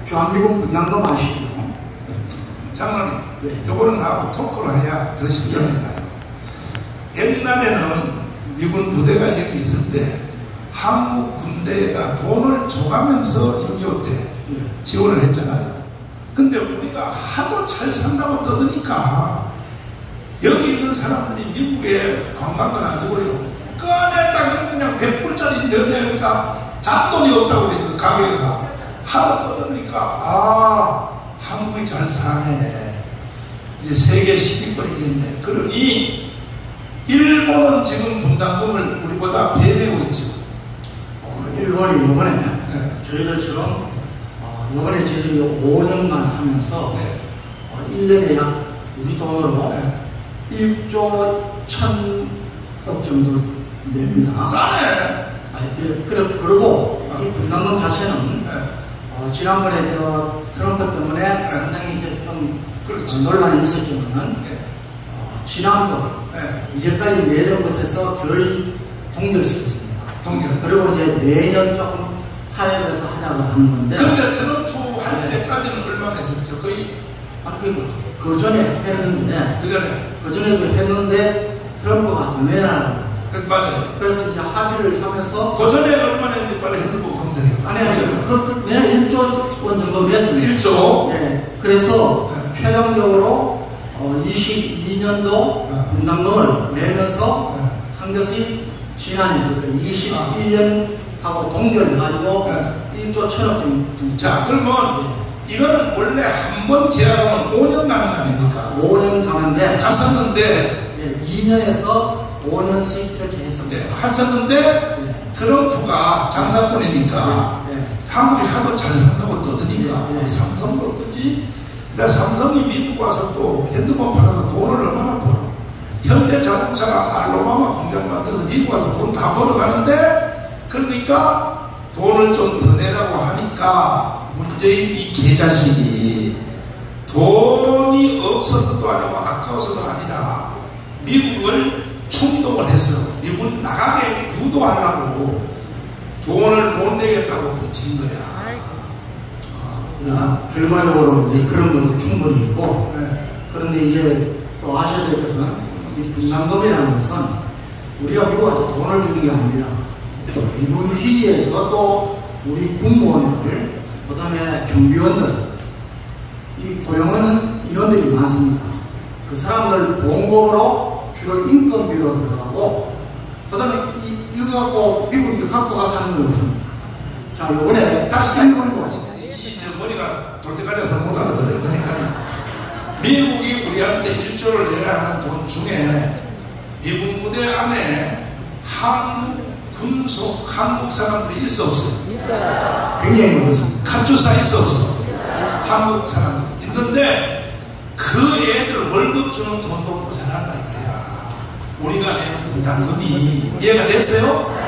주한미군 분담금 아시죠? 장로님, 네. 요거는 하고 토크를 해야 더 신기합니다. 옛날에는 미군 부대가 여기 있을 때 한국 군대에다 돈을 줘가면서 6.25 때 지원을 했잖아요. 근데 우리가 하도 잘 산다고 떠드니까 여기 있는 사람들이 미국에 관광 가가지고 꺼냈다 그냥 100불짜리 넣으니까 잔돈이 없다고 돼, 그 가게가. 하도 떠드니까 한국이 잘 사네, 이제 세계 10위권이 됐네. 그러니 일본은 지금 분담금을 우리보다 배내고 있죠. 일본이 이번에 저희들처럼 이번에 저희들이 5년간 하면서 1년에 약 우리 돈으로 1조 1,000억 정도 냅니다. 싸네. 그리고 이 분담금 자체는 지난번에 트럼프 때문에 상당히 이제 좀 논란이 있었지만은 지난번 이제까지 내던 것에서 거의 동결시켰습니다. 그리고 이제 매년 조금 타협해서 하자고 하는 건데. 근데 트럼프 할 때까지는 얼마나 했었죠? 거의 그 전에 했는데. 그 전에도 했는데 트럼프가 더 내라고. 맞아요. 그래서 이제 합의를 하면서. 그 전에 얼마나 했는지 빨리 핸드폰 검색해. 아니, 그 내년 1조 원 정도 냈습니다. 1조? 네. 그래서 최종적으로 22년도 분담금을 내면서 한 것이 지난해 21년하고 동결해가지고 1조 1,000억 정도. 자, 그러면 이거는 원래 한 번 계약하면 5년 가는 거 아닙니까? 5년 가는데 갔었는데 2년에서 5년씩 이렇게 했습니다. 하셨는데 트럼프가 장사꾼이니까 한국이 하도 잘 산다고 떠드니까 삼성도 뜨지. 그다음 삼성이 미국 와서 또 핸드폰 팔아서 돈을 얼마나 벌어. 현대자동차가 알로바마 공장 만들어서 미국 와서 돈 다 벌어가는데, 그러니까 돈을 좀 더 내라고 하니까 문재인 이 개자식이 돈이 없어서도 아니고 아까워서도 아니라 미국을 충동을 해서 미국 나가게 유도하려고 돈을 못 내겠다고 버틴 거야. 결과적으로 이제 그런 것도 충분히 있고, 그런데 이제 또 아셔야 될 것은 이 분담금이라는 것은 우리가 미국한테 돈을 주는 게 아니라 미군 기지에서 또 우리 군무원들, 그 다음에 경비원들, 이 고용하는 인원들이 많습니다. 그 사람들 봉급으로 주로 인건비로 들어가고, 그 다음에 이거 갖고 미국이 갖고 가서 하는 건 없습니다. 자, 요번에 다시 일본도 왔습니다. 머리가 돌대가리에서 못 알아들어요. 그러니까 미국이 우리한테 1조를 내라 하는 돈 중에 미국 무대 안에 한국 사람들이 있어 없어요? 있어요. 굉장히 많습니다. 카투사 있어 없어? 한국 사람들이 있는데 그 애들 월급 주는 돈도 모자란다 이거야. 우리가 내는 분담금이 이해가 됐어요?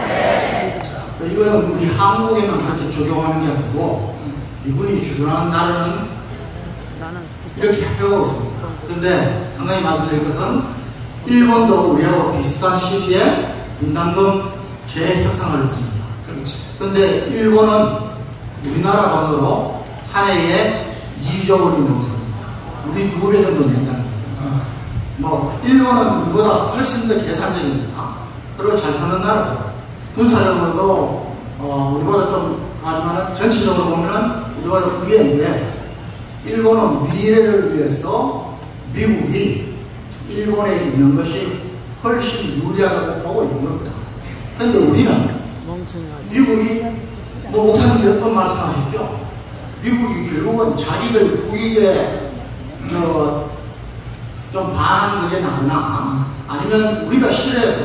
네. 자, 이거는 우리 한국에만 그렇게 적용하는 게 아니고 미군이 주둔하는 나라는 이렇게 해오고 있습니다. 그런데 한 가지 말씀드릴 것은 일본도 우리하고 비슷한 시기에 분담금 재협상을 했습니다. 그렇지. 그런데 일본은 우리나라 돈으로 한 해에 2조 원이 넘습니다. 우리 2배 정도 낸다는 겁니다. 뭐 일본은 우리보다 훨씬 더 계산적입니다. 그리고 잘 사는 나라고, 군사력으로도 우리보다 좀 하지만 전체적으로 보면은 우리가 위에인데, 일본은 미래를 위해서 미국이 일본에 있는 것이 훨씬 유리하다고 보고 있는 겁니다. 그런데 우리는 미국이 뭐 목사님 몇 번 말씀하셨죠? 미국이 결국은 자기들 국익에 좀 반한 그게 나거나 아니면 우리가 싫어해서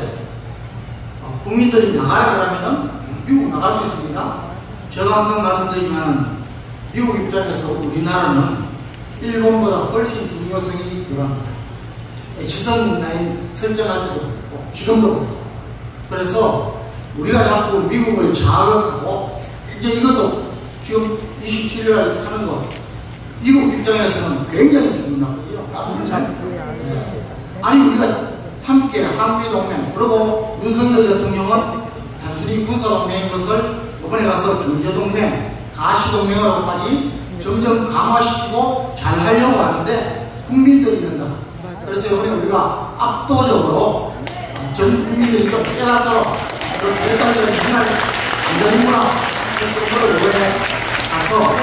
국민들이 나가라 그러면은 미국 나갈 수 있습니다. 제가 항상 말씀드리지만은 미국 입장에서 우리나라는 일본보다 훨씬 중요성이 들어갑니다. 지선 라인 설정할 때도 그렇고 지금도 그렇고. 그래서 우리가 자꾸 미국을 자극하고, 이제 이것도 지금 27일 하는 거 미국 입장에서는 굉장히 기분 나쁘죠. 아니 우리가 함께 한미동맹, 그리고 윤석열 대통령은 단순히 군사동맹인 것을 이번에 가서 경제동맹, 가시동맹으로까지 점점 강화시키고 잘 하려고 하는데 국민들이 된다. 그래서 이번에 우리가 압도적으로 전 국민들이 좀 깨닫도록 그 대가들은 정말 안전문화 그런 걸 이번에 가서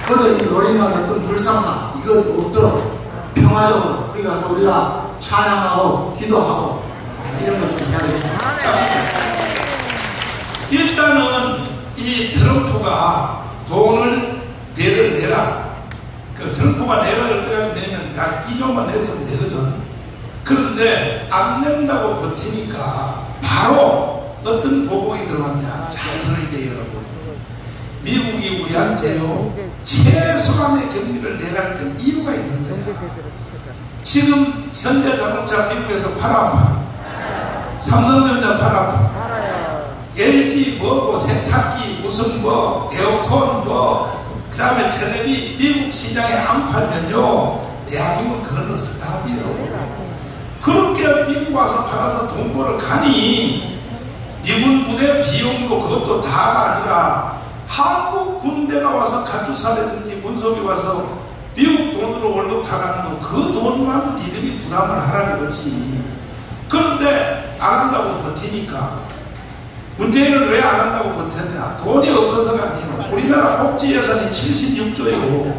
그들이 노리는 어떤 불상사 이거 없도록 평화적으로 거기 가서 우리가 찬양하고 기도하고 이런 걸 좀 해야 되겠다. 자, 일단은 이 트럼프가 돈을 배를 내라. 그 트럼프가 내가 어떻게 되면 나 2조만 냈으면 되거든. 그런데 안 낸다고 버티니까 바로 어떤 보복이 들어왔냐. 잘 들어야 돼요, 여러분. 미국이 우리한테요 최소한의 경비를 내라는 데는 이유가 있는 거야. 지금 현대자동차 미국에서 팔아 안 팔아? 삼성전자 팔아 안 팔아? LG 뭐고 세탁기 무슨 뭐 에어컨 뭐 그 다음에 텔레비 미국 시장에 안 팔면요 대한민국은 그런 거 스탑이에요. 그렇게 미국 와서 팔아서 돈 벌어 가니 미군 부대 비용도 그것도 다가 아니라 한국 군대가 와서 가주사라든지 문석이 와서 미국 돈으로 월급 타가는 거 그 돈만 니들이 부담을 하라 그러지. 그런데 안 한다고 버티니까 문재인은 왜 안 한다고 버텼냐? 돈이 없어서가 아니에요. 우리나라 복지 예산이 76조예요.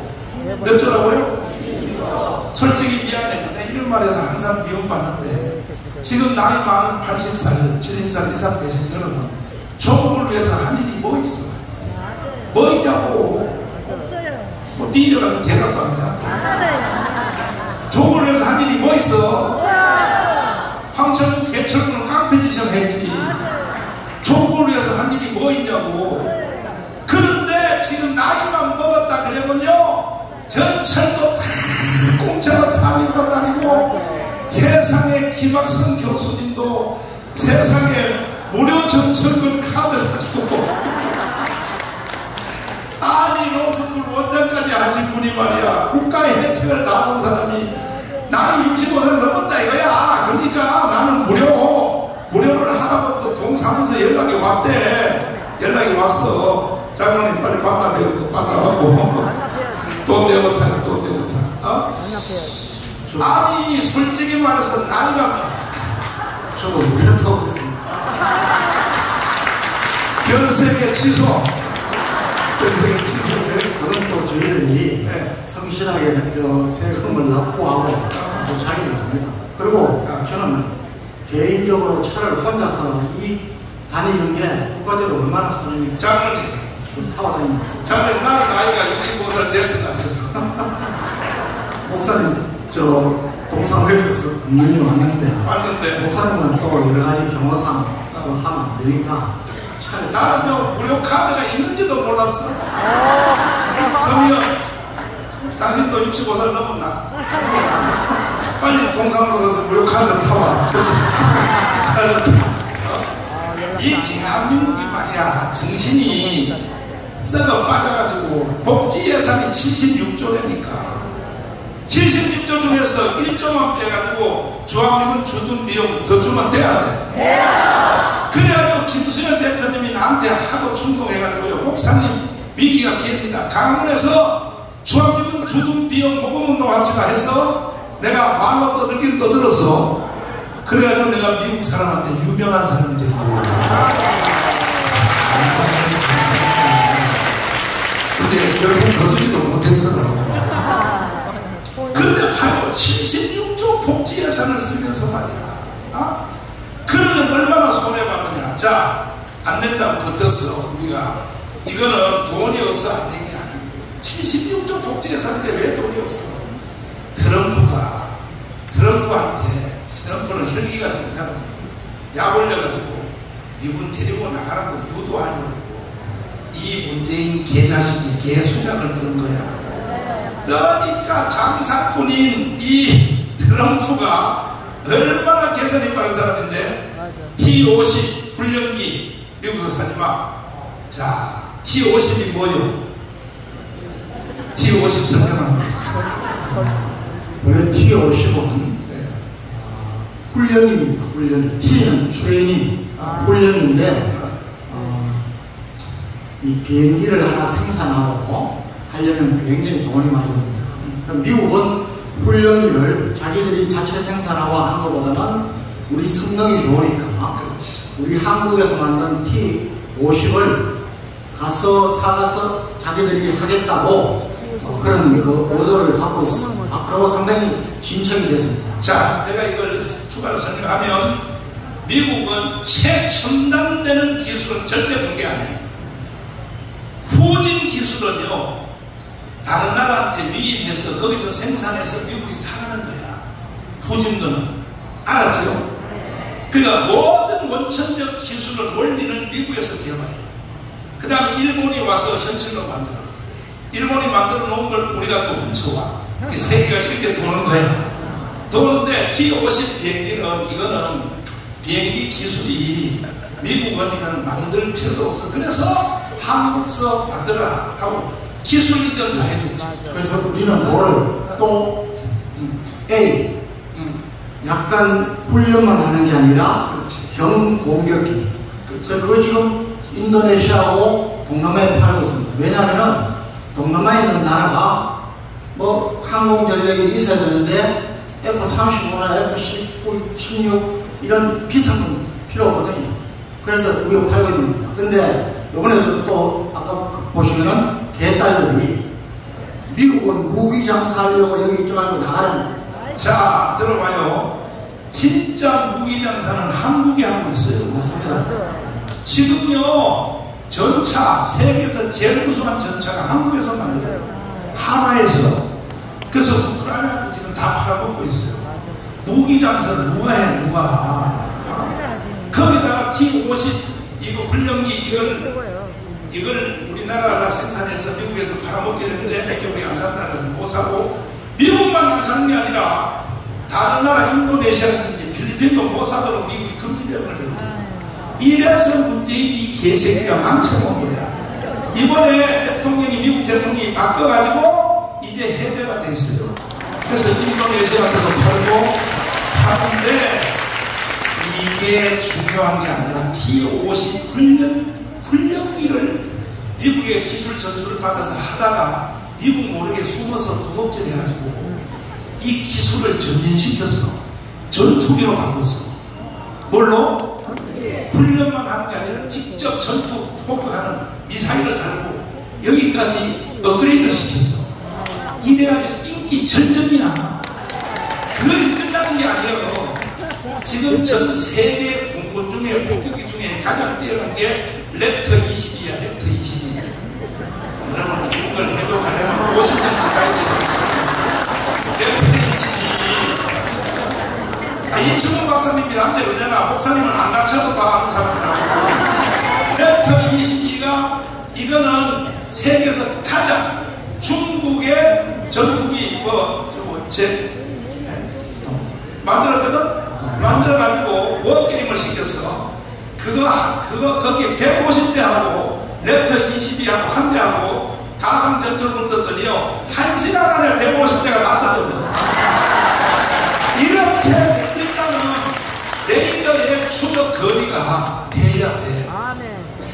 몇 조라고요? 솔직히 미안해. 내가 이런 말해서 항상 미움받는데 지금 나이 많은 80살, 70살 이상 되신 여러분 조국을 위해서 한 일이 뭐 있어? 뭐 있냐고. 뭐 삐져가면 대답도 안 하잖아. 조국을 위해서 한 일이 뭐 있어? 황철구, 개철구는 깡패짓을 했지. 조국을 위해서 한 일이 뭐 있냐고. 그런데 지금 나이만 먹었다 그러면요 전철도 다 공짜로 타고 다니고 세상에 김학성 교수님도 세상에 무료 전철권 카드를 가지고 아니 로스쿨 원장까지 하신 분이 말이야 국가의 혜택을 다 본 사람이 나이 65살 넘었다 이거야. 그러니까 나는 무료를 하다가 또 동사무소 연락이 왔대. 연락이 왔어. 장로님 빨리 바꿔내고 돈 내고 타는 돈 내고 타. 어? 아니 솔직히 말해서 나이가 저도 무료도 했습니다. 변세계 취소. 변세계 취소인데 그건 또 저희들이 네. 성실하게 세금을 납부하고 자격이 있습니다. 그리고 저는 개인적으로 차를 혼자서 다니는 게 국가적으로 얼마나 손해입니까? 장로님 타고 다니는 것은. 장로님 나는 나이가 65살 됐을 것 같아서 목사님 저 동사무에서 문의 왔는데 목사님은 또 여러 가지 경호상 하면 안 되니까 차를 나는 무료 카드가 있는지도 몰랐어. 서미연 당신도 65살 넘었나? 빨리 동사무소 가서 무료 카드 타와. 이 대한민국이 말이야 정신이 썩어 빠져가지고 복지 예산이 76조라니까 76조 중에서 1조만 빼가지고 주한미군 주둔 비용 더 주면 돼야 돼. 그래가지고 김수현 대표님이 나한테 하도 충동해가지고요 목사님 위기가 깁니다. 강원에서 주한미군 주둔 비용 모금운동 합시다 해서 내가 말로 떠들긴 떠들어서 그래가지고 내가 미국 사람한테 유명한 사람이 됐고 근데 결국 거두지도 못했어요. 근데 바로 76조 복지 예산을 쓰면서 말이야 그러면 얼마나 손해봤느냐. 자, 안 낸다고 버텼어. 우리가 이거는 돈이 없어 안 된 게 아니고 76조 복지 예산인데 왜 돈이 없어. 트럼프는 혈기가 센 사람이야. 약 올려가지고 미군 데리고 나가라고 유도하려고 이 문재인 개자식이 개수작을 드는 거야. 그러니까 장사꾼인 이 트럼프가 얼마나 개선이 빠른 사람인데 T-50 훈련기 미국에서 사지마. 자, T-50이 뭐요? T-50 설명하는 거예요. 원래 T-50은 훈련입니다. 훈련. T는 트레이닝, 훈련인데 이 비행기를 하나 생산하고 하려면 굉장히 돈이 많이 듭니다. 미국은 훈련기를 자기들이 자체 생산하고 하는 것보다는 우리 성능이 좋으니까 우리 한국에서 만든 T-50을 사가서 자기들이 하겠다고 그런 의도를 갖고 있습니다. 그리고 상당히 진척이 됐습니다. 자, 내가 이걸 추가로 설명하면 미국은 최첨단되는 기술은 절대 공개 안 해요. 후진 기술은요, 다른 나라한테 위임해서 거기서 생산해서 미국이 사가는 거야. 후진 거는. 알았죠? 그러니까 모든 원천적 기술은 원리는 미국에서 개발해요. 그 다음에 일본이 와서 현실로 만들어. 일본이 만들어 놓은 걸 우리가 또 훔쳐와. 세계가 이렇게 도는 거야. 도는데 T-50 비행기는 이거는 비행기 기술이 미국은 이거는 만들 필요도 없어. 그래서 한국서 만들어라 하고 기술 이전 다 해줬죠. 그래서 우리는 뭐를 또 A 약간 훈련만 하는 게 아니라 경공격기. 그래서 그거 지금 인도네시아하고 동남아에 팔고 있습니다. 왜냐하면 동남아에 있는 나라가 뭐 항공 전력이 있어야 되는데 F-35나 F-19, 16 이런 비싼 건 필요 없거든요. 그래서 우리가 팔고 있습니다. 근데 이번에도 또 아까 보시면은 개딸들이 미국은 무기 장사하려고 여기 있지 말고 나가라는. 자, 들어봐요. 진짜 무기 장사는 한국이 하고 있어요. 맞습니다. 지금요, 전차, 세계에서 제일 우수한 전차가 한국에서 만들어요. 하나에서. 그래서 우크라이나도 지금 다 팔아먹고 있어요. 무기 장사를 누가 해, 누가. 거기다가 T-50 이거 훈련기 이걸 우리나라가 생산해서 미국에서 팔아먹게 되는데 미국이 안 산다 그래서 못 사고, 미국만 안 사는 게 아니라 다른 나라 인도네시아든지 필리핀도 못 사도록 미국이 금지령을 내고 있어요. 이래서 문재인 이 개새끼가 망쳐놓은 거야. 이번에 대통령이 미국 대통령이 바뀌어가지고 이제 해제가 돼 있어요. 그래서 인도네시아한테도 팔고 하는데 이게 중요한 게 아니라 T-50 훈련기를 미국의 기술 전수를 받아서 하다가 미국 모르게 숨어서 도둑질 해가지고 이 기술을 전진시켜서 전투기로 바꿨어. 뭘로? 훈련만 하는 게 아니라 직접 전투 포격하는 미사일을 달고 여기까지 업그레이드 시켰어. 이래가지고 인기 절정이야. 그것이 끝나는 게 아니에요. 지금 전 세계 공군 중에 폭격기 중에 가장 뛰어난 게 랩터 22야. 랩터 22. 여러분 이걸 해도 가려면 50년 가까이 지금 랩터 22. 이충훈 박사님이 나한테 그러잖아. 목사님은 안 가르쳐도 다 아는 사람이라고. 랩터 22가 이거는 세계에서 가장 중국의 전투기 만들었거든? 만들어가지고 워게임을 시켰어. 거기 150대하고 랩터 22하고 한 대하고 가상 전투를 떴더니요 1시간 안에 150대가 다 떨어졌어. 이렇게 됐다면 레이더의 추적 거리가 배야 돼.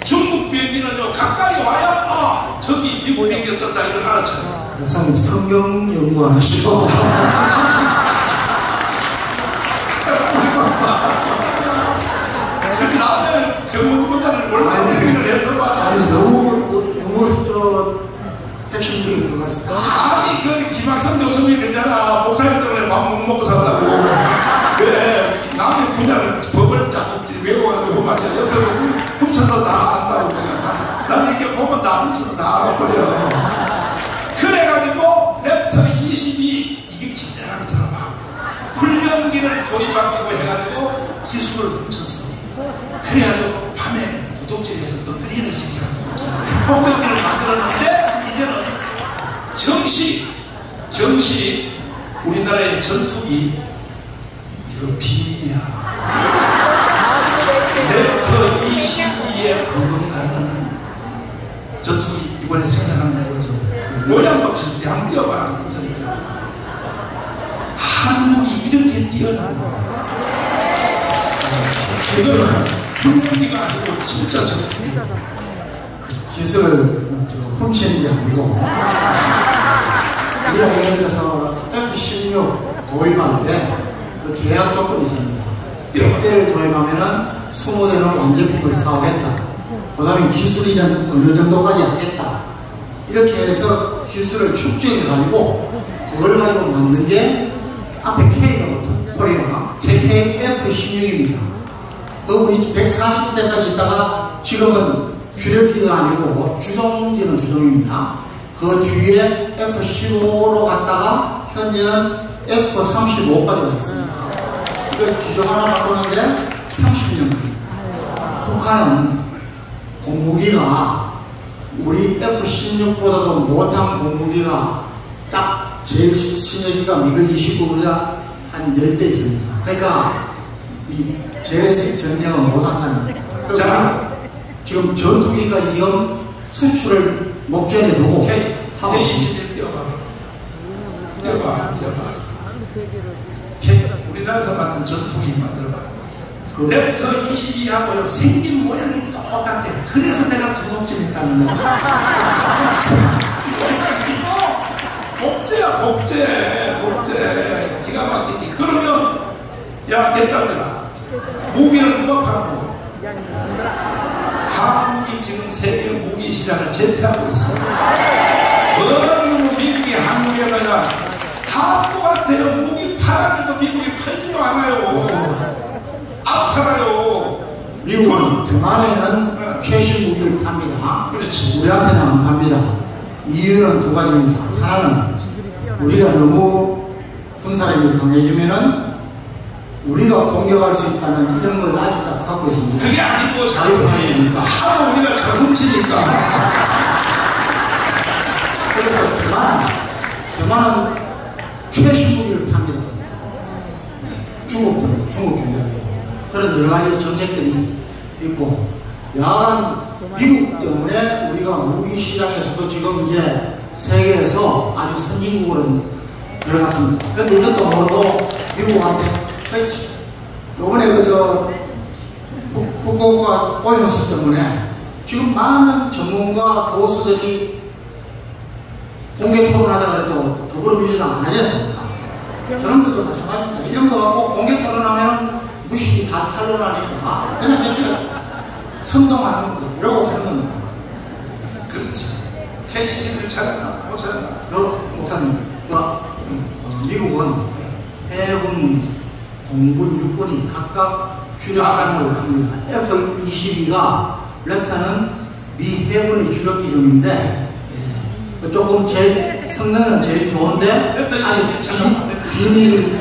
중국 비행기는요 가까이 와야 저기 미국 비행기가 떴다 이걸 알아쳐요. 목사님 성경 연구 안 하시고 나는 경문보다는 얼마나 얘기를 해서 말이야. 아니 너무 핵심적인 것 같습니다. 아니 그 김학선 교수님이 그러잖아. 목사님 때문에 밥 못 먹고 산다고. 그래 남의 분야를 법을 자꾸 외워가지고 말이야. 옆에서 훔쳐서 다 안다고 그러잖아. 난 이렇게 보면 다 훔쳐서 다 알아버려. 그래가지고 랩터 22 이게 긴장하게 들어봐. 훈련기를 도입한다고 해가지고 기술을 훔쳤어. 그래가지고 밤에 도둑질해서 업그레이드를 시켜가지고 폭격기를 만들었는데 이제는 정식 우리나라의 전투기 이거 비밀이야. 랩터 22에 버금가는 전투기 이번에 생산하는 거죠. 모양과 비슷해. 한번 띄워봐라. 인터넷에. 한국이 이렇게 뛰어난 거야. 이거는 훈련기가 아니고 진짜 전투기. 기술을 훔치는 게 아니고 우리가 예를 들어서 F-16 도입할 때 그 계약 조건이 있습니다. 100대를 도입하면은 20대는 완제품을 사오겠다. 그 다음에 기술 이전 어느 정도까지 하겠다. 이렇게 해서 기술을 축적해가지고 그걸 가지고 만든 게 앞에 K가 붙은 코리아 KF-16입니다. 그 우리 140대까지 있다가 지금은 주력기가 아니고 주동기는 주동입니다. 그 뒤에 F-15로 갔다가 현재는 F-35까지 가 있습니다. 이거 기종 하나 바꾸는데 30년. 북한은 공무기가 우리 F-16보다도 못한 공무기가 딱 제일 신형기가 미그 29가 한 10대 있습니다. 그러니까 이 재래식 전쟁은 못한다는 겁니다. 자, 지금 전투기까지 지금 수출을 목전에 두고 하고 K21 띄워봐. 우리나라에서 만든 전투기 만들어봐. 랩터 22하고 생긴 모양이 똑같아. 그래서 내가 도둑질했다는 거야. 복제. 기가 막히지. 그러면, 야, 됐다더라. 무기를 누가 팔아먹어? 한국이 지금 세계 무기 시장을 제패하고 있어. 어느 미국이 한국에다가 한국한테 무기 팔아도 미국이 팔지도 않아요. 안 팔아요. 미국은 대만에는 최신 무기를 팝니다. 그렇지. 우리한테는 안 팝니다. 이유는 두 가지입니다. 하나는 우리가 너무 군사력이 강해지면은 우리가 공격할 수 있다는 이런 걸 아직 다 갖고 있습니다. 그게 아니고 자유화니까 하도 우리가 잘 훔치니까. 그래서 대만은 최신 무기를 팝니다. 중국 경제로 그런 여러 가지 정책들이 있고, 야간 미국 때문에 우리가 무기 시장에서도 지금 이제 세계에서 아주 선진국으로 들어갔습니다. 근데 이것도 모르고 미국한테 요번에 후쿠오카 오염수 때문에 지금 많은 전문가 교수들이 공개 토론하자 그래도 더불어민주당 안 하잖아요. 저놈들도 마찬가지입니다. 이런 거 갖고 공개 토론하면 무식이 다 탄론하니까 그냥 저렇게 선동하는 겁니다. 이러고 하는 겁니다. 그렇지. K21 찾았나? 못 찾았나? 목사님, 미국은 해군, 공군, 육군이 각각 주력하는 걸 합니다. F-22가 랩터는 미 해군의 주력 기종인데 조금 제일 성능은 제일 좋은데 아직 비밀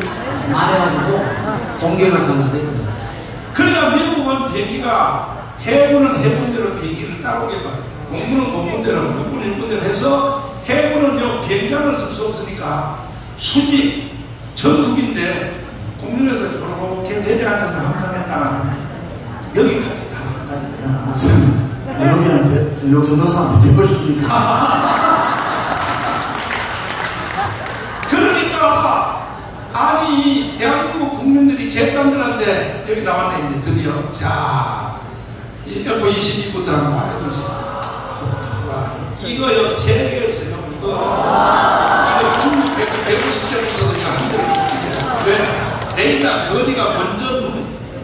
말해가지고 공개가 잘 안 됩니다. 그러니까 미국은 비행기가 해군은 해군대로 비행기를 따라오게 봐요. 공군은 공군대로, 육군은 육군대로 해서 해군은 비행장을 쓸 수 없으니까 수직 전투기인데 공중에서 이렇게 내려앉아서 항상 했다가 여기까지 다 한다. 내놓기한테 내놓 전도사한테 배워줍니까? 그러니까 아니 대한민국 국민들이 개딴들한테 여기 나왔네. 이제 드디어 자 F-22부터 한번 이거요 세계에서요 이거 중국 150대부터도 이거 한대로 왜? 레이더 거리가 먼저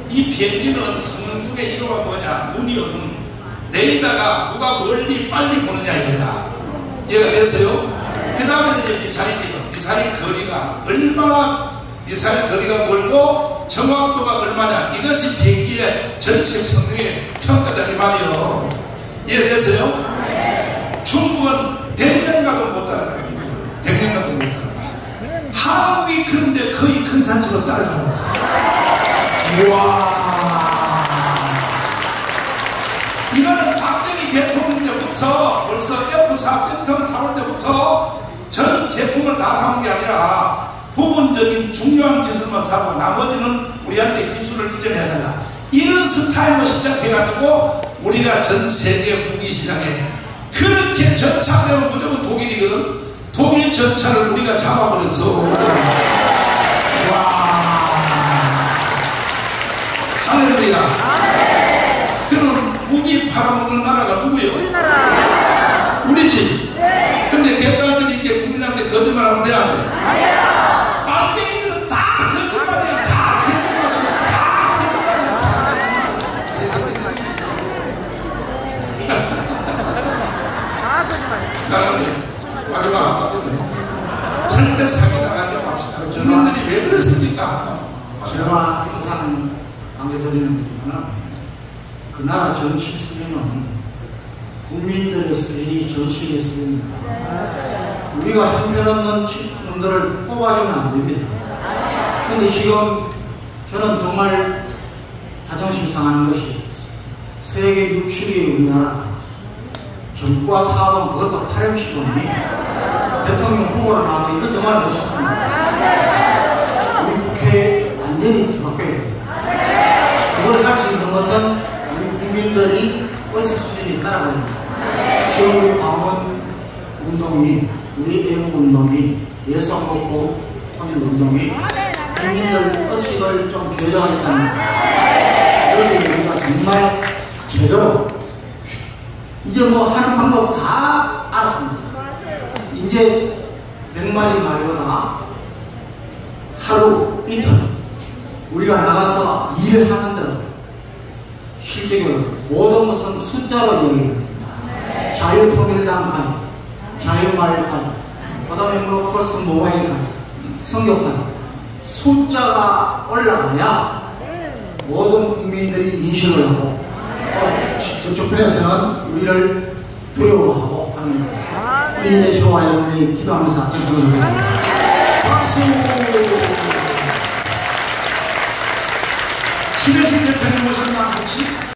이 비행기는 성능중에 1호가 뭐냐? 눈이 없는 레이더가 누가 멀리 빨리 보느냐 이거야. 이해가 됐어요? 그 다음에 이제 미사일 거리가 얼마나 미사일 거리가 멀고 정확도가 얼마냐 이것이 비행기의 전체 성능의 평가다 이 말이에요. 이해됐어요? 중국은 100년 가도 못 따라가요. 100년 가도 못 따라가요. 한국이 그런데 거의 큰 산지로 따라잡았어요. 우와. 이거는 박정희 대통령 때부터 벌써 F4 팬텀 사올 때부터 전 제품을 다 사온 게 아니라 부분적인 중요한 기술만 사고 나머지는 우리한테 기술을 이전해서 이런 스타일로 시작해가지고 우리가 전 세계 무기 시장에 그렇게 전차되면 무조건 독일이거든. 독일 전차를 우리가 잡아버려서 와 할렐루야. 그런 무기 팔아먹는 나라가 누구예요? 우리나라. 우리지. 근데 개딸들이 이렇게 국민한테 거짓말하면 돼, 안 돼? 빨갱이들은 다 거짓말이야. 다 거짓말이야. 다 거짓말이야. 자, 우리 마지막 아까도 절대 사기 나가지 맙시다. 국민들이 왜 그랬습니까? 제가 항상 강조드리는 거지만 그 나라 정치 수준은 국민들의 수준이 정치인의 수준입니다. 우리가 형편없는 놈들을 뽑아주면 안 됩니다. 근데 지금 저는 정말 자존심 상하는 것이 세계 6, 7위의 우리나라가 정과 사업은 그것도 8형식원이 대통령 후보를 나오면 이거 정말 멋있습니다. 우리 국회에 완전히 뒤바뀌어야 됩니다. 그걸 할 수 있는 것은 우리 국민들이 의식 수준이 따라가야 됩니다. 지금 우리 광원 운동이, 우리 애국 운동이, 예성복구 통일 운동이 국민들 의식을 좀 교정하겠다는 어제 우리가 정말 제대로 이제 뭐 하는 방법 다 알았습니다. 이제 100마리 말보다 하루 이틀 우리가 나가서 일하는 대로 실제적으로 모든 것은 숫자로 이야기합니다. 자유통일당 가입, 자유마을 가입, 그 다음에 뭐 퍼스트 모바일 가입, 성교 가입, 숫자가 올라가야 모든 국민들이 인식을 하고 저쪽 편에서는 우리를 두려워하고 하는 이 일에 저와 여러분이 기도하면서 앞장서면 좋겠습니다. 박수! 신혜신 대표님 모셨나 혹시?